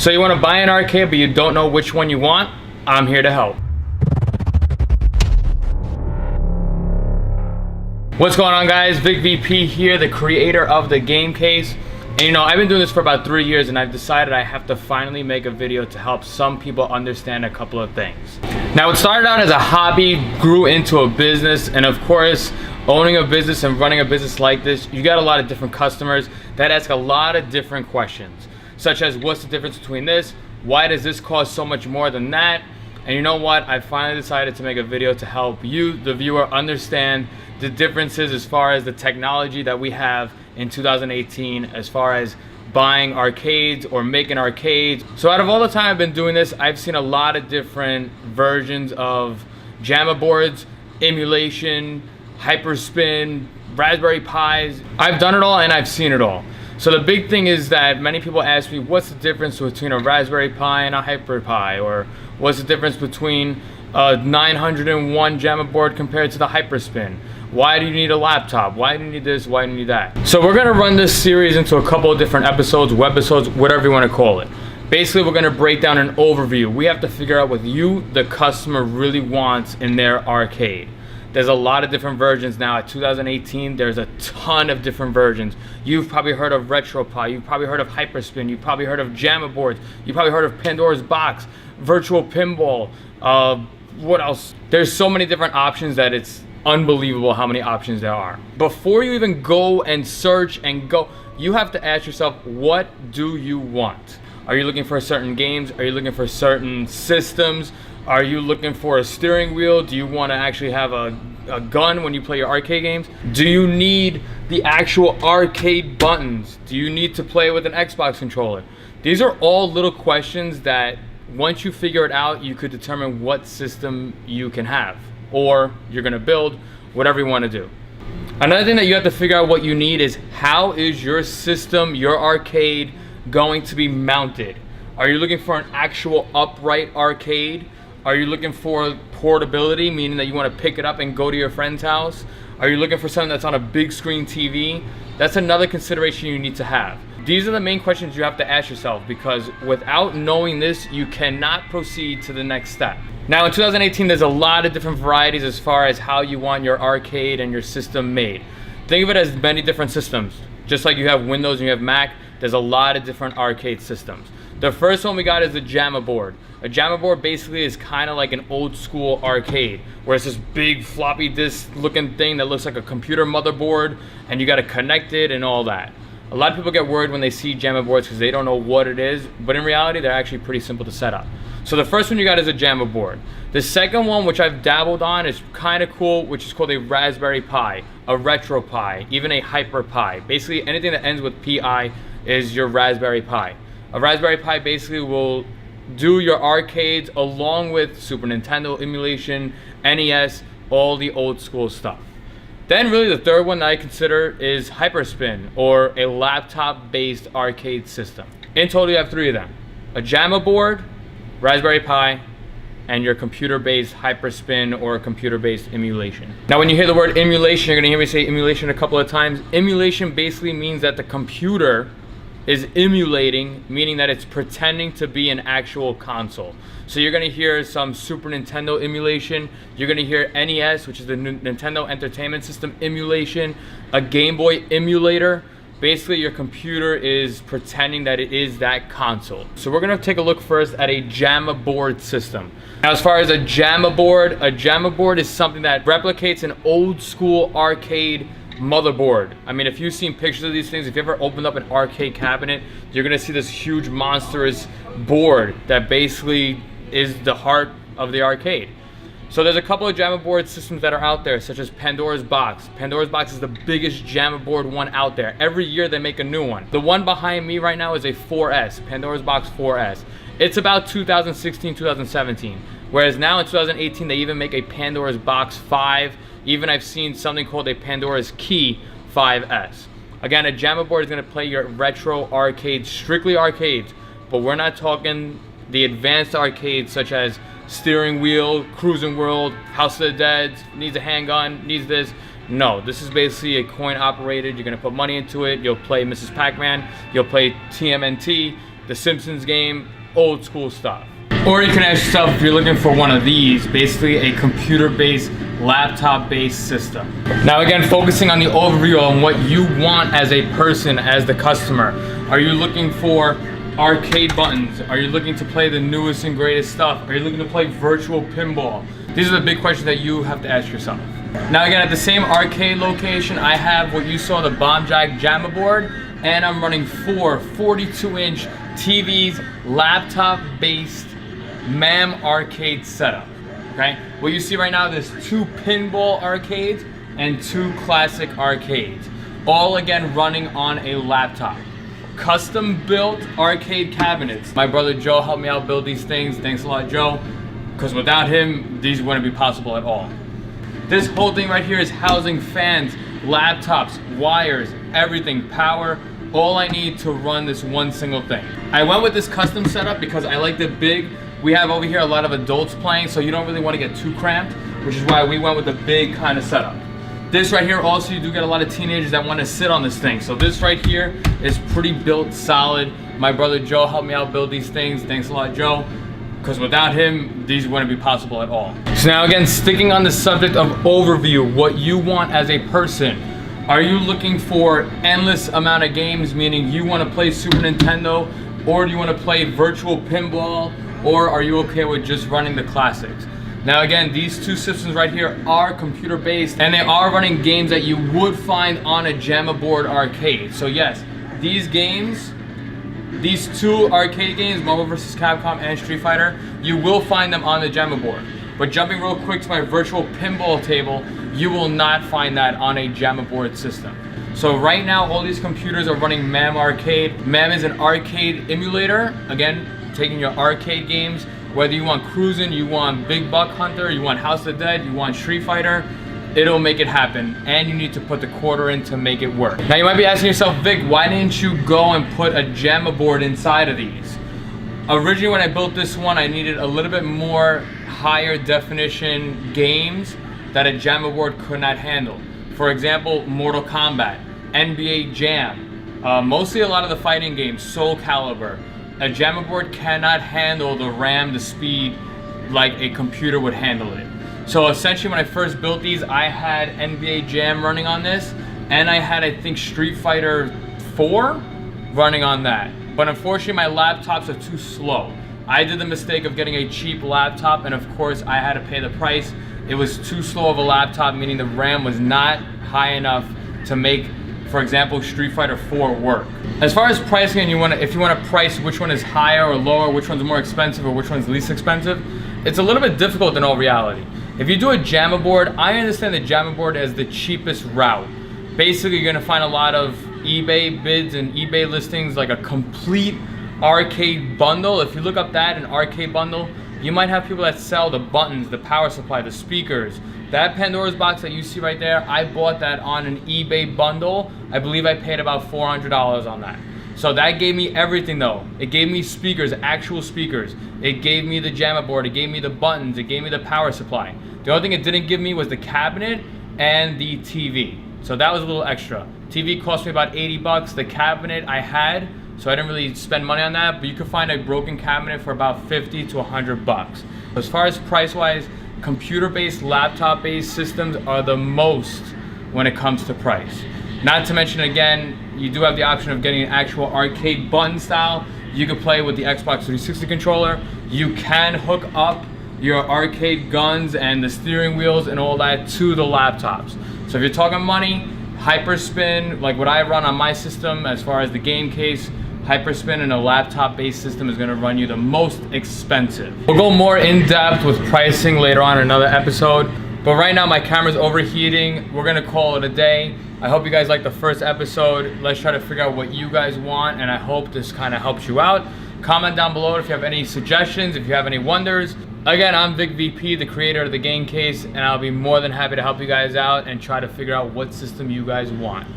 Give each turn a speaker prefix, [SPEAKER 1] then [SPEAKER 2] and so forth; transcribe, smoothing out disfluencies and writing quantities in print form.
[SPEAKER 1] So you want to buy an arcade but you don't know which one you want? I'm here to help. What's going on, guys? Vic VP here, the creator of the game case. And you know, I've been doing this for about 3 years and I've decided I have to finally make a video to help some people understand a couple of things. Now, it started out as a hobby, grew into a business, and of course, owning a business and running a business like this, you got a lot of different customers that ask a lot of different questions, such as what's the difference between this? Why does this cost so much more than that? And you know what? I finally decided to make a video to help you, the viewer, understand the differences as far as the technology that we have in 2018 as far as buying arcades or making arcades. So out of all the time I've been doing this, I've seen a lot of different versions of JAMA boards, emulation, hyperspin, Raspberry Pis. I've done it all and I've seen it all. So the big thing is that many people ask me, what's the difference between a Raspberry Pi and a Hyper Pi? Or what's the difference between a 901 JAMA board compared to the Hyperspin? Why do you need a laptop? Why do you need this? Why do you need that? So we're gonna run this series into a couple of different episodes, webisodes, whatever you wanna call it. Basically, we're gonna break down an overview. We have to figure out what you, the customer, really wants in their arcade. There's a lot of different versions now. At 2018, there's a ton of different versions. You've probably heard of RetroPie, you've probably heard of Hyperspin, you've probably heard of JAMA boards, you've probably heard of Pandora's Box, Virtual Pinball, what else? There's so many different options that it's unbelievable how many options there are. Before you even go and search and go, you have to ask yourself, what do you want? Are you looking for certain games? Are you looking for certain systems? Are you looking for a steering wheel? Do you want to actually have a gun when you play your arcade games? Do you need the actual arcade buttons? Do you need to play with an Xbox controller? These are all little questions that once you figure it out, you could determine what system you can have, or you're gonna build, whatever you wanna do. Another thing that you have to figure out what you need is, how is your system, your arcade, going to be mounted? Are you looking for an actual upright arcade? Are you looking for portability, meaning that you wanna pick it up and go to your friend's house? Are you looking for something that's on a big screen TV? That's another consideration you need to have. These are the main questions you have to ask yourself, because without knowing this, you cannot proceed to the next step. Now, in 2018, there's a lot of different varieties as far as how you want your arcade and your system made. Think of it as many different systems. Just like you have Windows and you have Mac, there's a lot of different arcade systems. The first one we got is the JAMA board. A JAMA board basically is kind of like an old school arcade, where it's this big floppy disk looking thing that looks like a computer motherboard, and you got to connect it and all that. A lot of people get worried when they see JAMA boards because they don't know what it is, but in reality, they're actually pretty simple to set up. So the first one you got is a JAMA board. The second one, which I've dabbled on, is kind of cool, which is called a Raspberry Pi, a RetroPie, even a Hyper Pi. Basically, anything that ends with Pi is your Raspberry Pi. A Raspberry Pi basically will do your arcades along with Super Nintendo emulation, NES, all the old school stuff. Then really the third one that I consider is Hyperspin, or a laptop-based arcade system. In total, you have three of them: a JAMA board, Raspberry Pi, and your computer-based Hyperspin or computer-based emulation. Now, when you hear the word emulation, you're gonna hear me say emulation a couple of times. Emulation basically means that the computer is emulating, meaning that it's pretending to be an actual console. So you're gonna hear some Super Nintendo emulation, you're gonna hear NES, which is the Nintendo Entertainment System emulation, a Game Boy emulator. Basically, your computer is pretending that it is that console. So we're gonna take a look first at a JAMA board system. Now, as far as a JAMA board is something that replicates an old school arcade motherboard. I mean, if you've seen pictures of these things, if you ever opened up an arcade cabinet, you're gonna see this huge monstrous board that basically is the heart of the arcade. So there's a couple of JAMA board systems that are out there, such as Pandora's Box. Pandora's Box is the biggest JAMA board one out there. Every year they make a new one. The one behind me right now is a 4S, Pandora's Box 4S. It's about 2016, 2017. Whereas now in 2018, they even make a Pandora's Box 5. Even I've seen something called a Pandora's Key 5S. Again, a JAMA board is gonna play your retro arcades, strictly arcades, but we're not talking the advanced arcades such as Steering Wheel, Cruising World, House of the Dead, needs a handgun, needs this. No, this is basically a coin operated. You're gonna put money into it. You'll play Mrs. Pac-Man, you'll play TMNT, The Simpsons game, old school stuff. Or you can ask yourself if you're looking for one of these, basically a computer-based, laptop-based system. Now again, focusing on the overview on what you want as a person, as the customer. Are you looking for arcade buttons? Are you looking to play the newest and greatest stuff? Are you looking to play virtual pinball? These are the big questions that you have to ask yourself. Now again, at the same arcade location, I have what you saw, the Bomb Jack Jammer board, and I'm running 4 42-inch TVs, laptop-based MAM arcade setup. Okay, what you see right now, there's 2 pinball arcades and 2 classic arcades, all again running on a laptop. Custom built arcade cabinets. My brother Joe helped me out build these things. Thanks a lot, Joe, because without him, these wouldn't be possible at all. This whole thing right here is housing fans, laptops, wires, everything, power, all I need to run this one single thing. I went with this custom setup because I like the big. We have over here a lot of adults playing, so you don't really want to get too cramped, which is why we went with the big kind of setup. This right here, also, you do get a lot of teenagers that want to sit on this thing. So this right here is pretty built, solid. My brother Joe helped me out build these things. Thanks a lot, Joe, because without him, these wouldn't be possible at all. So now again, sticking on the subject of overview, what you want as a person. Are you looking for endless amount of games, meaning you want to play Super Nintendo, or do you want to play virtual pinball, or are you okay with just running the classics? Now again, these 2 systems right here are computer based, and they are running games that you would find on a JAMA board arcade. So yes, these games, these 2 arcade games, Marvel vs. Capcom and Street Fighter, you will find them on the JAMA board. But jumping real quick to my virtual pinball table, you will not find that on a JAMA board system. So right now, all these computers are running MAM Arcade. MAM is an arcade emulator, again, taking your arcade games, whether you want Cruisin', you want Big Buck Hunter, you want House of the Dead, you want Street Fighter, it'll make it happen, and you need to put the quarter in to make it work. Now you might be asking yourself, Vic, why didn't you go and put a JAMA board inside of these? Originally when I built this one, I needed a little bit more higher definition games that a JAMA board could not handle. For example, Mortal Kombat, NBA Jam, mostly a lot of the fighting games, Soul Calibur. A JAMA board cannot handle the RAM, the speed, like a computer would handle it. So essentially when I first built these, I had NBA Jam running on this, and I had, I think, Street Fighter 4 running on that. But unfortunately my laptops are too slow. I did the mistake of getting a cheap laptop, and of course I had to pay the price. It was too slow of a laptop, meaning the RAM was not high enough to make, for example, Street Fighter 4 work. As far as pricing, and if you want to price which one is higher or lower, which one's more expensive or which one's least expensive, it's a little bit difficult in all reality. If you do a JAMA board, I understand the JAMA board as the cheapest route. Basically, you're gonna find a lot of eBay bids and eBay listings, like a complete arcade bundle. If you look up that, an arcade bundle, you might have people that sell the buttons, the power supply, the speakers. That Pandora's box that you see right there, I bought that on an eBay bundle. I believe I paid about $400 on that. So that gave me everything though. It gave me speakers, actual speakers. It gave me the JAMA board, it gave me the buttons, it gave me the power supply. The only thing it didn't give me was the cabinet and the TV. So that was a little extra. TV cost me about 80 bucks. The cabinet I had, so I didn't really spend money on that, but you could find a broken cabinet for about 50 to 100 bucks. As far as price-wise, computer-based, laptop-based systems are the most when it comes to price. Not to mention, again, you do have the option of getting an actual arcade button style. You can play with the Xbox 360 controller. You can hook up your arcade guns and the steering wheels and all that to the laptops. So if you're talking money, Hyperspin, like what I run on my system as far as the game case, Hyperspin in a laptop-based system is gonna run you the most expensive. We'll go more in depth with pricing later on in another episode, but right now my camera's overheating. We're gonna call it a day. I hope you guys liked the first episode. Let's try to figure out what you guys want, and I hope this kind of helps you out. Comment down below if you have any suggestions, if you have any wonders. Again, I'm Vic VP, the creator of the game case, and I'll be more than happy to help you guys out and try to figure out what system you guys want.